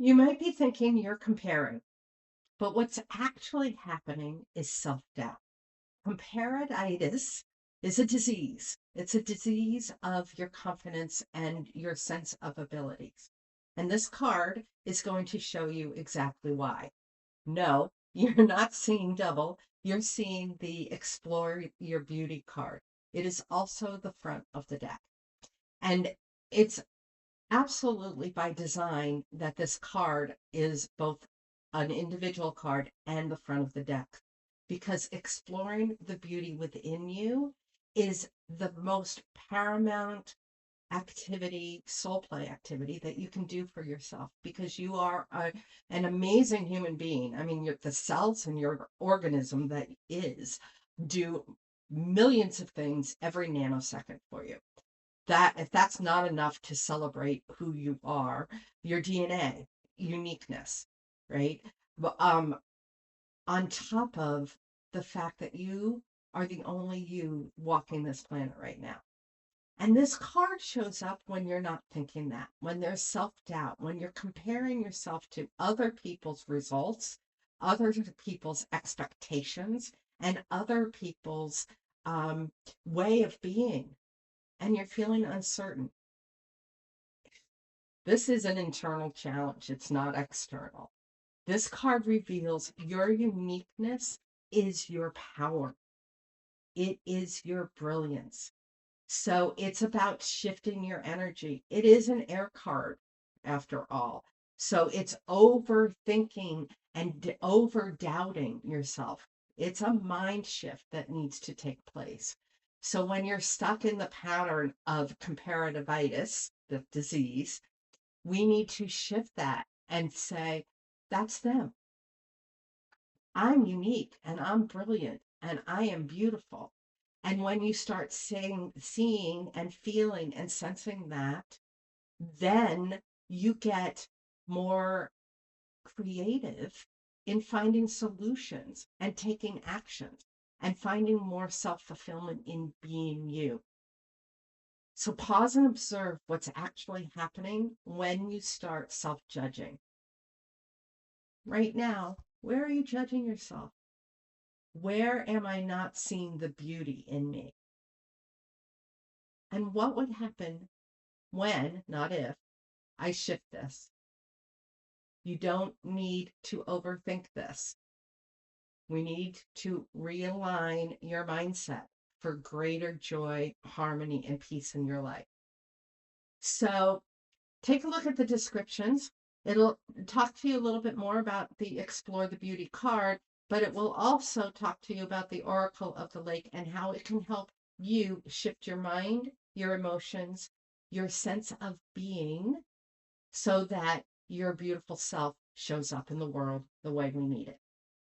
You might be thinking you're comparing, but what's actually happening is self doubt. Comparatitis is a disease. It's a disease of your confidence and your sense of abilities. And this card is going to show you exactly why. No, you're not seeing double. You're seeing the Explore Your Beauty card. It is also the front of the deck. And it's absolutely by design that this card is both an individual card and the front of the deck, because exploring the beauty within you is the most paramount activity, soul play activity that you can do for yourself, because you are an amazing human being. I mean, the cells in your organism that is do millions of things every nanosecond for you. That if that's not enough to celebrate who you are, your DNA, uniqueness, right? But on top of the fact that you are the only you walking this planet right now. And this card shows up when you're not thinking that, when there's self doubt, when you're comparing yourself to other people's results, other people's expectations, and other people's way of being, and you're feeling uncertain. This is an internal challenge, it's not external. This card reveals your uniqueness is your power, it is your brilliance. So it's about shifting your energy. It is an air card, after all. So it's overthinking and over doubting yourself. It's a mind shift that needs to take place. So when you're stuck in the pattern of comparativitis, the disease, we need to shift that and say, that's them. I'm unique and I'm brilliant and I am beautiful. And when you start seeing and feeling and sensing that, then you get more creative in finding solutions and taking actions and finding more self fulfillment in being you. So pause and observe what's actually happening when you start self judging. Right now, where are you judging yourself? Where am I not seeing the beauty in me? And what would happen when, not if, I shift this? You don't need to overthink this. We need to realign your mindset for greater joy, harmony, and peace in your life. So take a look at the descriptions. It'll talk to you a little bit more about the Explore the Beauty card, but it will also talk to you about the Oracle of the Lake and how it can help you shift your mind, your emotions, your sense of being, so that your beautiful self shows up in the world the way we need it.